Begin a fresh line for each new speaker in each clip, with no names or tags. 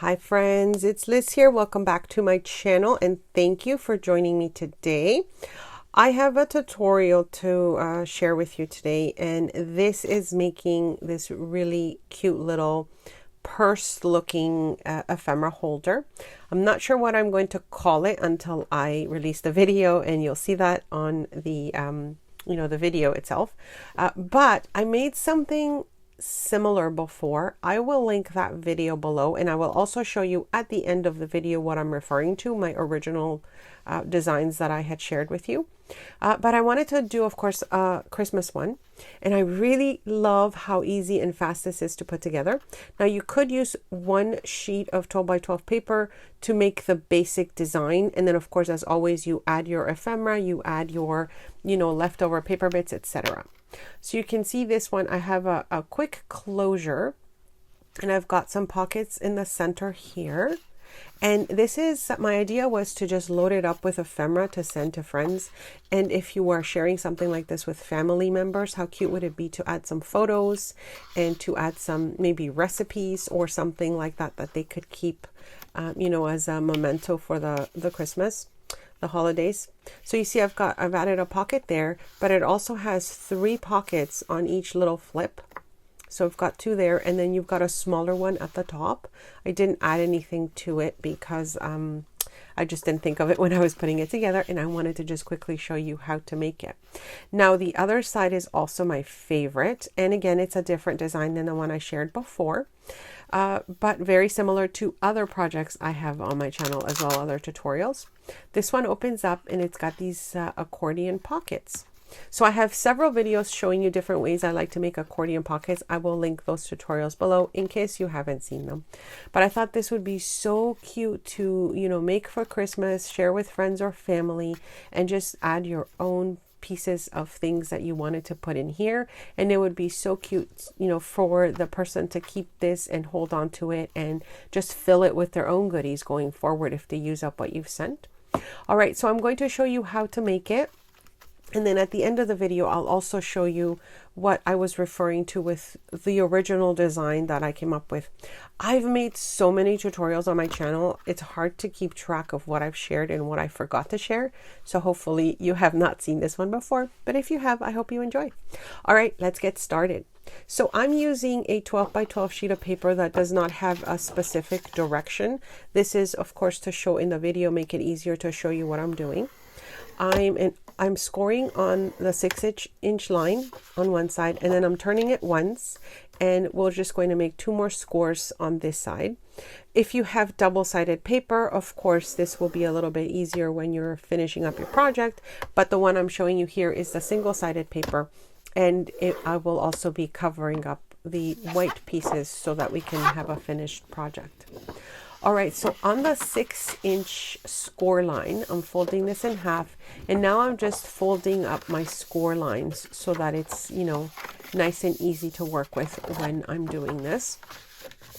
Hi friends, it's Liz here. Welcome back to my channel and thank you for joining me today. I have a tutorial to share with you today, and this is making this really cute little purse looking ephemera holder. I'm not sure what I'm going to call it until I release the video, and you'll see that on the the video itself. But I made something similar before. I will link that video below, and I will also show you at the end of the video what I'm referring to, my original designs that I had shared with you. But I wanted to do, of course, a Christmas one, and I really love how easy and fast this is to put together. Now you could use one sheet of 12 by 12 paper to make the basic design, and then of course, as always, you add your ephemera, you add your leftover paper bits, etc. So you can see this one, I have a quick closure, and I've got some pockets in the center here. And this is, my idea was to just load it up with ephemera to send to friends. And if you are sharing something like this with family members, how cute would it be to add some photos and to add some maybe recipes or something like that that they could keep, as a memento for the Christmas, the holidays. So you see I've added a pocket there, but it also has 3 pockets on each little flip. So I've got 2 there, and then you've got a smaller one at the top. I didn't add anything to it because I just didn't think of it when I was putting it together, and I wanted to just quickly show you how to make it. Now the other side is also my favorite, and again it's a different design than the one I shared before, but very similar to other projects I have on my channel as well, other tutorials. This one opens up and it's got these accordion pockets. So I have several videos showing you different ways I like to make accordion pockets. I will link those tutorials below in case you haven't seen them. But I thought this would be so cute to, make for Christmas, share with friends or family, and just add your own pieces of things that you wanted to put in here. And it would be so cute, for the person to keep this and hold on to it and just fill it with their own goodies going forward if they use up what you've sent. All right, so I'm going to show you how to make it. And then at the end of the video, I'll also show you what I was referring to with the original design that I came up with. I've made so many tutorials on my channel. It's hard to keep track of what I've shared and what I forgot to share. So hopefully you have not seen this one before, but if you have, I hope you enjoy. All right, let's get started. So I'm using a 12 by 12 sheet of paper that does not have a specific direction. This is, of course, to show in the video, make it easier to show you what I'm doing. I'm scoring on the 6-inch line on one side, and then I'm turning it once, and we're just going to make 2 more scores on this side. If you have double-sided paper, of course, this will be a little bit easier when you're finishing up your project, but the one I'm showing you here is the single-sided paper, and I will also be covering up the white pieces so that we can have a finished project. All right, so on the 6-inch score line, I'm folding this in half, and now I'm just folding up my score lines so that it's, nice and easy to work with when I'm doing this.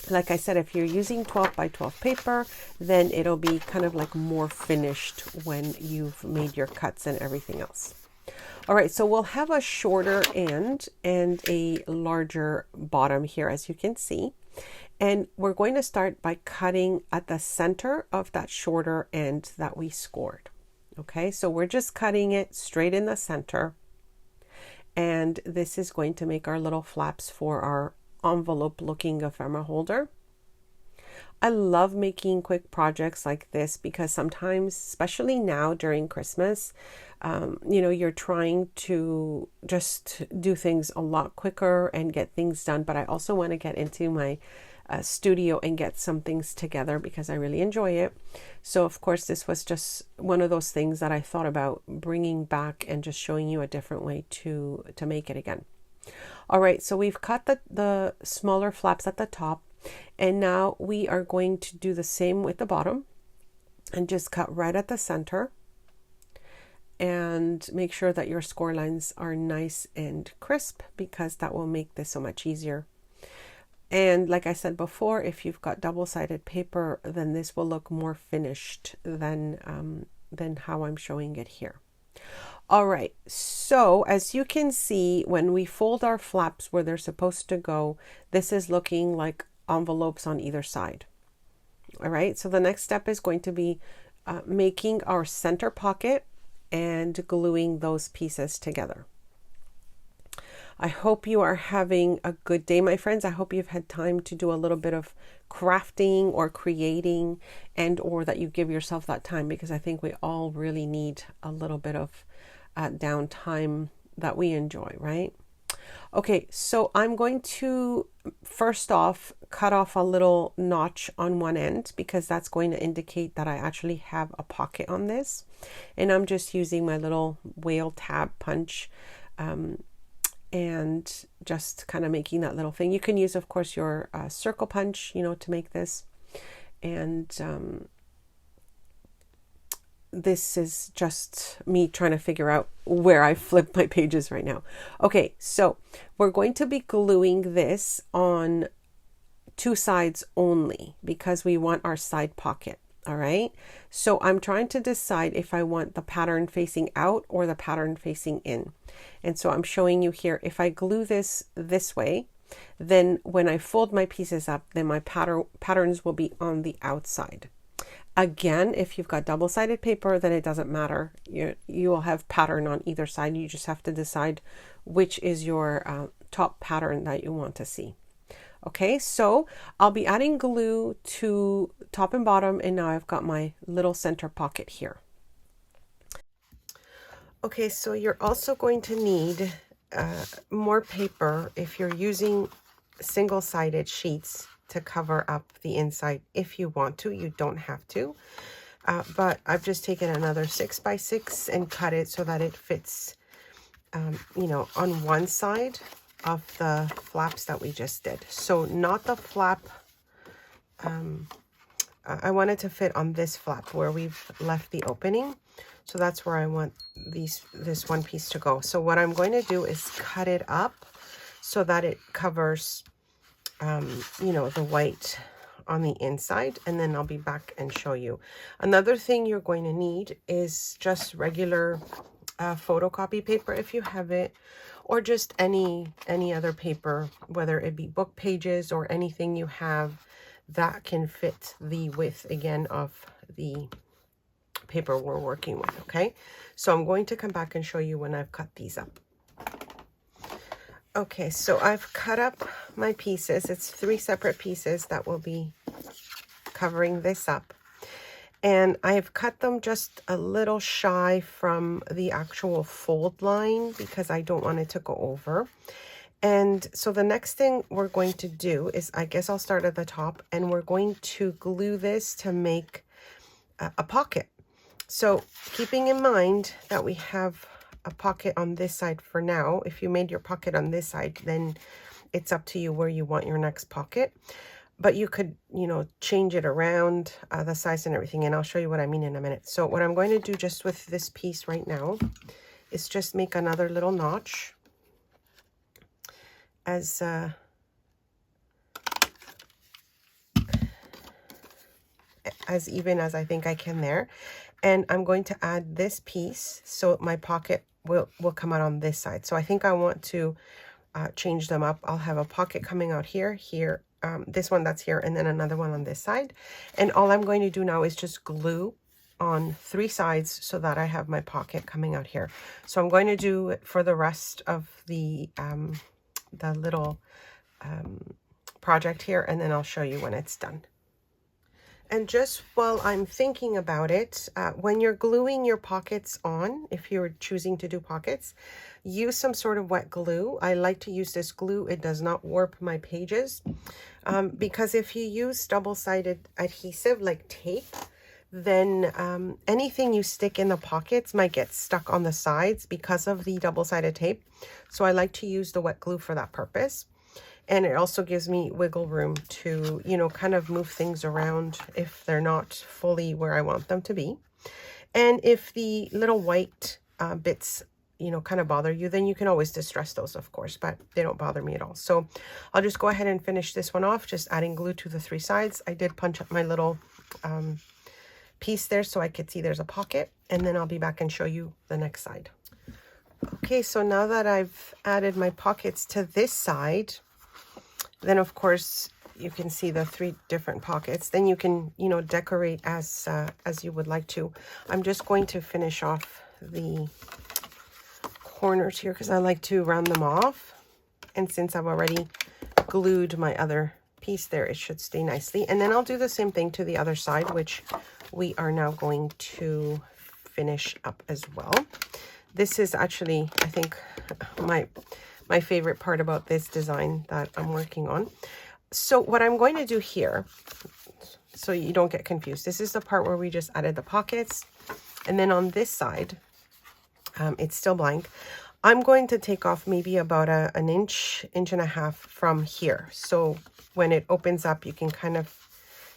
Like I said, if you're using 12 by 12 paper, then it'll be kind of like more finished when you've made your cuts and everything else. All right, so we'll have a shorter end and a larger bottom here, as you can see. And we're going to start by cutting at the center of that shorter end that we scored. Okay, so we're just cutting it straight in the center. And this is going to make our little flaps for our envelope looking ephemera holder. I love making quick projects like this because sometimes, especially now during Christmas, you're trying to just do things a lot quicker and get things done. But I also want to get into my studio and get some things together because I really enjoy it. So of course, this was just one of those things that I thought about bringing back and just showing you a different way to make it again. All right, so we've cut the smaller flaps at the top, and now we are going to do the same with the bottom and just cut right at the center and make sure that your score lines are nice and crisp because that will make this so much easier. And like I said before, if you've got double-sided paper, then this will look more finished than how I'm showing it here. All right, so as you can see, when we fold our flaps where they're supposed to go, this is looking like envelopes on either side. All right, so the next step is going to be making our center pocket and gluing those pieces together. I hope you are having a good day, my friends. I hope you've had time to do a little bit of crafting or creating, and or that you give yourself that time, because I think we all really need a little bit of downtime that we enjoy, right? Okay, so I'm going to first off cut off a little notch on one end, because that's going to indicate that I actually have a pocket on this. And I'm just using my little whale tab punch and just kind of making that little thing. You can use, of course, your circle punch, you know, to make this. And this is just me trying to figure out where I flip my pages right now. Okay, so we're going to be gluing this on two sides only, because we want our side pocket. All right, so I'm trying to decide if I want the pattern facing out or the pattern facing in. And so I'm showing you here, if I glue this way, then when I fold my pieces up, then my patterns will be on the outside. Again, if you've got double-sided paper, then it doesn't matter. You will have pattern on either side. You just have to decide which is your top pattern that you want to see. Okay, so I'll be adding glue to top and bottom, and now I've got my little center pocket here. Okay, so you're also going to need more paper if you're using single-sided sheets to cover up the inside. If you want to, you don't have to. But I've just taken another 6x6 and cut it so that it fits, you know, on one side of the flaps that we just did. So not the flap, I wanted to fit on this flap where we've left the opening. So that's where I want this one piece to go. So what I'm going to do is cut it up so that it covers, you know, the white on the inside, and then I'll be back and show you. Another thing you're going to need is just regular photocopy paper if you have it, or just any other paper, whether it be book pages or anything you have that can fit the width again of the paper we're working with. Okay, so I'm going to come back and show you when I've cut these up. Okay, so I've cut up my pieces. It's 3 separate pieces that will be covering this up. And I've cut them just a little shy from the actual fold line because I don't want it to go over. And so the next thing we're going to do is, I guess I'll start at the top, and we're going to glue this to make a pocket. So keeping in mind that we have a pocket on this side for now, if you made your pocket on this side, then it's up to you where you want your next pocket. But you could, you know, change it around the size and everything, and I'll show you what I mean in a minute. So what I'm going to do just with this piece right now is just make another little notch as even as I think I can there. And I'm going to add this piece so my pocket will come out on this side. So I think I want to change them up. I'll have a pocket coming out here, this one that's here, and then another one on this side. And all I'm going to do now is just glue on 3 sides so that I have my pocket coming out here. So I'm going to do it for the rest of the little project here, and then I'll show you when it's done. And just while I'm thinking about it, when you're gluing your pockets on, if you're choosing to do pockets, use some sort of wet glue. I like to use this glue. It does not warp my pages, because if you use double-sided adhesive like tape, then anything you stick in the pockets might get stuck on the sides because of the double-sided tape. So I like to use the wet glue for that purpose. And it also gives me wiggle room to, you know, kind of move things around if they're not fully where I want them to be. And if the little white bits, you know, kind of bother you, then you can always distress those, of course, but they don't bother me at all. So I'll just go ahead and finish this one off, just adding glue to the 3 sides. I did punch up my little piece there so I could see there's a pocket, and then I'll be back and show you the next side. Okay, so now that I've added my pockets to this side, then of course you can see the 3 different pockets. Then you can, you know, decorate as you would like to. I'm just going to finish off the corners here because I like to round them off. And since I've already glued my other piece there, it should stay nicely. And then I'll do the same thing to the other side, which we are now going to finish up as well. This is actually, I think, my favorite part about this design that I'm working on. So what I'm going to do here, so you don't get confused, this is the part where we just added the pockets. And then on this side, it's still blank. I'm going to take off maybe about an inch, inch and a half from here. So when it opens up, you can kind of,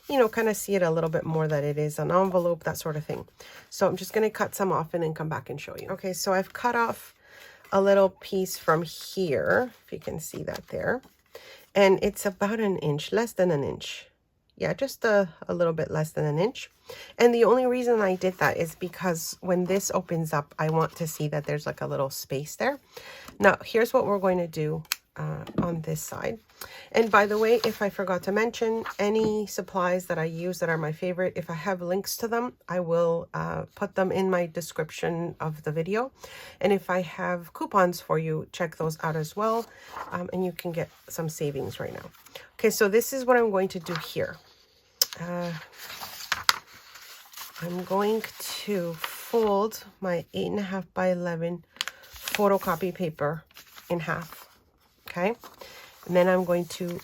you know, kind of see it a little bit more that it is an envelope, that sort of thing. So I'm just going to cut some off and then come back and show you. Okay, so I've cut off a little piece from here, if you can see that there. And it's about an inch, less than an inch. Yeah, just a little bit less than an inch. And the only reason I did that is because when this opens up, I want to see that there's like a little space there. Now, here's what we're going to do on this side. And by the way, if I forgot to mention, any supplies that I use that are my favorite, if I have links to them, I will put them in my description of the video. And if I have coupons for you, check those out as well. And you can get some savings right now. Okay, so this is what I'm going to do here. I'm going to fold my 8.5 by 11 photocopy paper in half, okay? And then I'm going to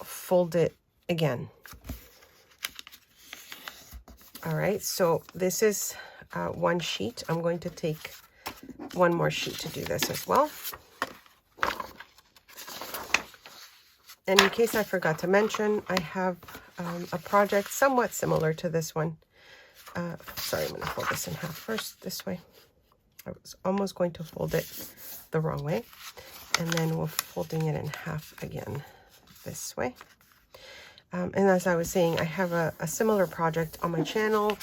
fold it again. All right, so this is one sheet. I'm going to take one more sheet to do this as well. And in case I forgot to mention, I have a project somewhat similar to this one. Sorry, I'm going to fold this in half first, this way. I was almost going to fold it the wrong way. And then we're folding it in half again, this way. And as I was saying, I have a similar project on my channel,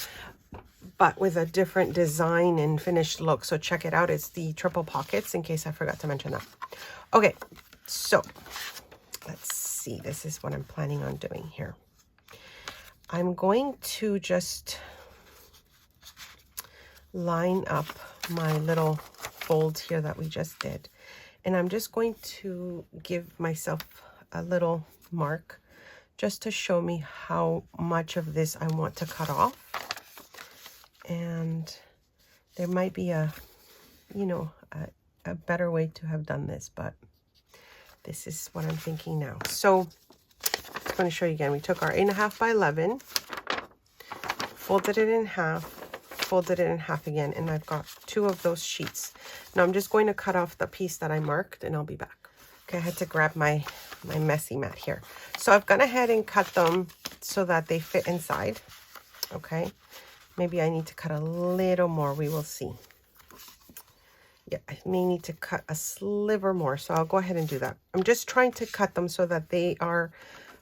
but with a different design and finished look. So check it out. It's the triple pockets, in case I forgot to mention that. Okay, so let's see. This is what I'm planning on doing here. I'm going to just line up my little folds here that we just did. And I'm just going to give myself a little mark just to show me how much of this I want to cut off. And there might be a better way to have done this, but this is what I'm thinking now. So I'm going to show you again. We took our 8.5 by 11, folded it in half, folded it in half again, and I've got 2 of those sheets. Now I'm just going to cut off the piece that I marked, and I'll be back. Okay, I had to grab my messy mat here. So I've gone ahead and cut them so that they fit inside. Okay, maybe I need to cut a little more. We will see. Yeah, I may need to cut a sliver more, so I'll go ahead and do that. I'm just trying to cut them so that they are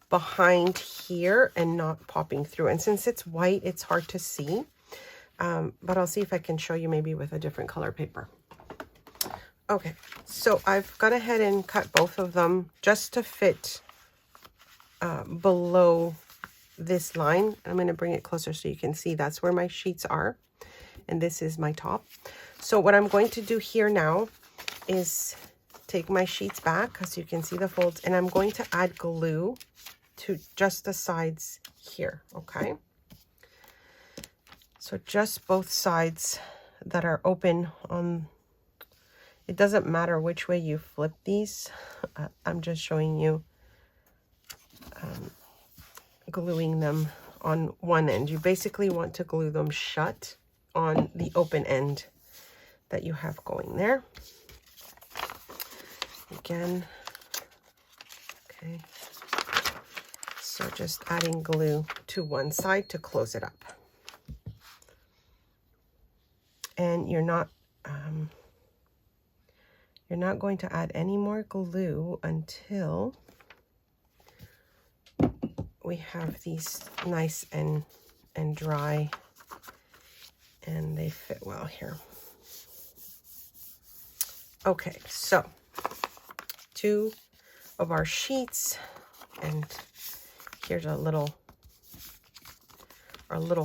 behind here and not popping through. And since it's white, it's hard to see. But I'll see if I can show you maybe with a different color paper. Okay, so I've gone ahead and cut both of them just to fit below this line. I'm going to bring it closer so you can see that's where my sheets are. And this is my top. So what I'm going to do here now is take my sheets back, as you can see the folds, and I'm going to add glue to just the sides here, okay? So just both sides that are open on, it doesn't matter which way you flip these. I'm just showing you gluing them on one end. You basically want to glue them shut on the open end that you have going there. Again, okay. So just adding glue to one side to close it up. And you're not going to add any more glue until we have these nice and dry and they fit well here. Okay, so 2 of our sheets, and here's a little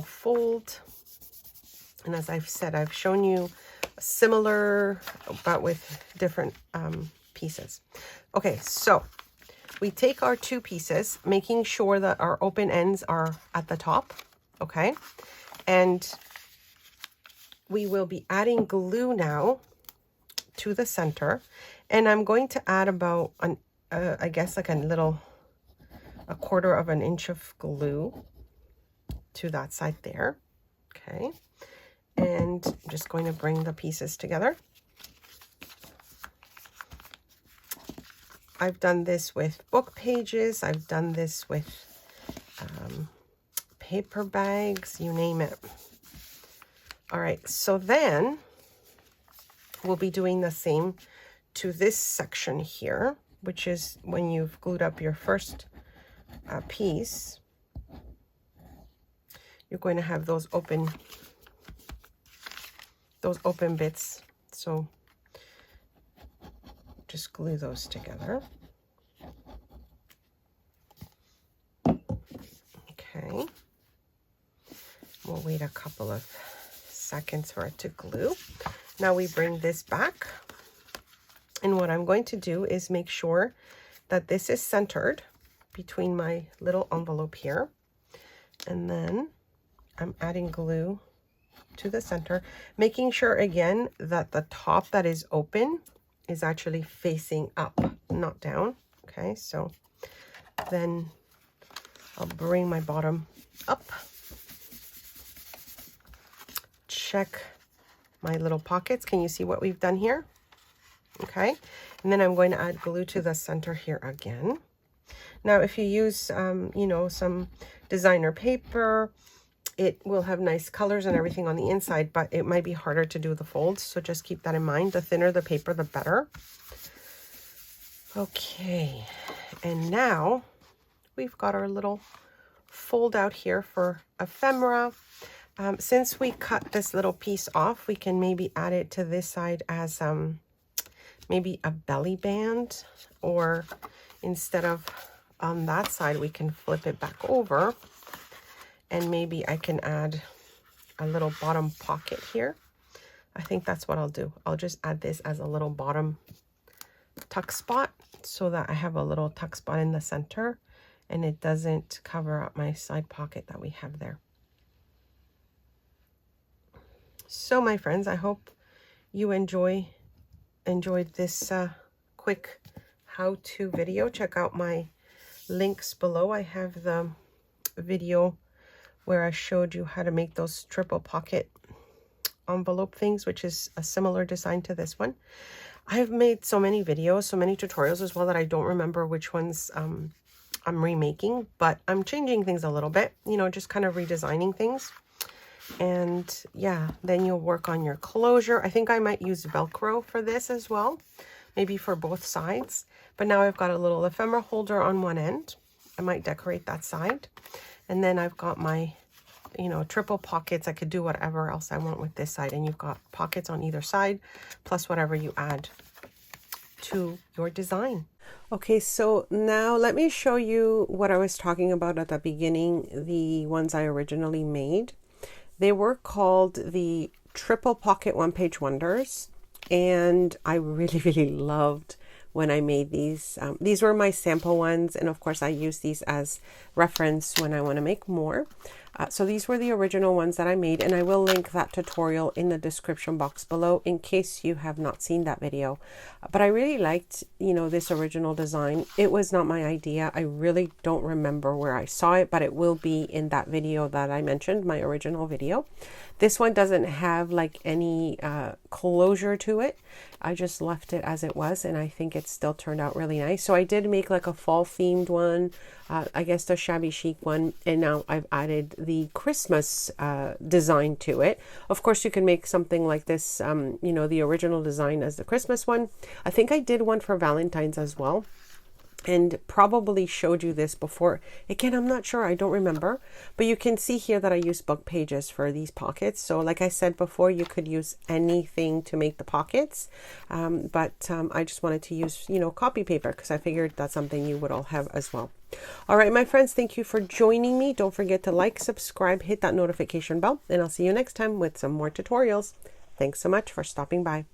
fold. And as I've said, I've shown you similar, but with different pieces. Okay, so we take our two pieces, making sure that our open ends are at the top, okay? And we will be adding glue now to the center. And I'm going to add about, I guess like a quarter of an inch of glue to that side there, okay? And I'm just going to bring the pieces together. I've done this with book pages. I've done this with paper bags, you name it. All right, so then we'll be doing the same to this section here, which is when you've glued up your first piece, you're going to have those open bits. So just glue those together. Okay. We'll wait a couple of seconds for it to glue. Now we bring this back. And what I'm going to do is make sure that this is centered between my little envelope here. And then I'm adding glue to the center, making sure again that the top that is open is actually facing up, not down. Okay, so then I'll bring my bottom up, check my little pockets. Can you see what we've done here? Okay, and then I'm going to add glue to the center here again. Now, if you use, you know, some designer paper, it will have nice colors and everything on the inside, but it might be harder to do the folds. So just keep that in mind. The thinner the paper, the better. Okay, and now we've got our little fold out here for ephemera. Since we cut this little piece off, we can maybe add it to this side as maybe a belly band, or instead of on that side, we can flip it back over, and maybe I can add a little bottom pocket here. I think that's what I'll do. I'll just add this as a little bottom tuck spot so that I have a little tuck spot in the center and it doesn't cover up my side pocket that we have there. So my friends, I hope you enjoyed this quick how-to video. Check out my links below. I have the video where I showed you how to make those triple pocket envelope things, which is a similar design to this one. I've made so many videos, so many tutorials as well, that I don't remember which ones I'm remaking, but I'm changing things a little bit, you know, just kind of redesigning things. And yeah, then you'll work on your closure. I think I might use Velcro for this as well, maybe for both sides. But now I've got a little ephemera holder on one end. I might decorate that side. And then I've got my, you know, triple pockets. I could do whatever else I want with this side. And you've got pockets on either side, plus whatever you add to your design. Okay, so now let me show you what I was talking about at the beginning, the ones I originally made. They were called the Triple Pocket One Page Wonders, and I really, really loved when I made these. These were my sample ones, and of course I use these as reference when I want to make more. So these were the original ones that I made, and I will link that tutorial in the description box below in case you have not seen that video. But I really liked, you know, this original design. It was not my idea. I really don't remember where I saw it, but it will be in that video that I mentioned, my original video. This one doesn't have like any closure to it. I just left it as it was, and I think it still turned out really nice. So I did make like a fall themed one, I guess the shabby chic one, and now I've added the Christmas design to it. Of course, you can make something like this, you know, the original design as the Christmas one. I think I did one for Valentine's as well. and probably showed you this before. Again, I'm not sure, I don't remember, but you can see here that I use book pages for these pockets. So like I said before, you could use anything to make the pockets, but I just wanted to use, copy paper because I figured that's something you would all have as well. All right, my friends, thank you for joining me. Don't forget to like, subscribe, hit that notification bell, and I'll see you next time with some more tutorials. Thanks so much for stopping by.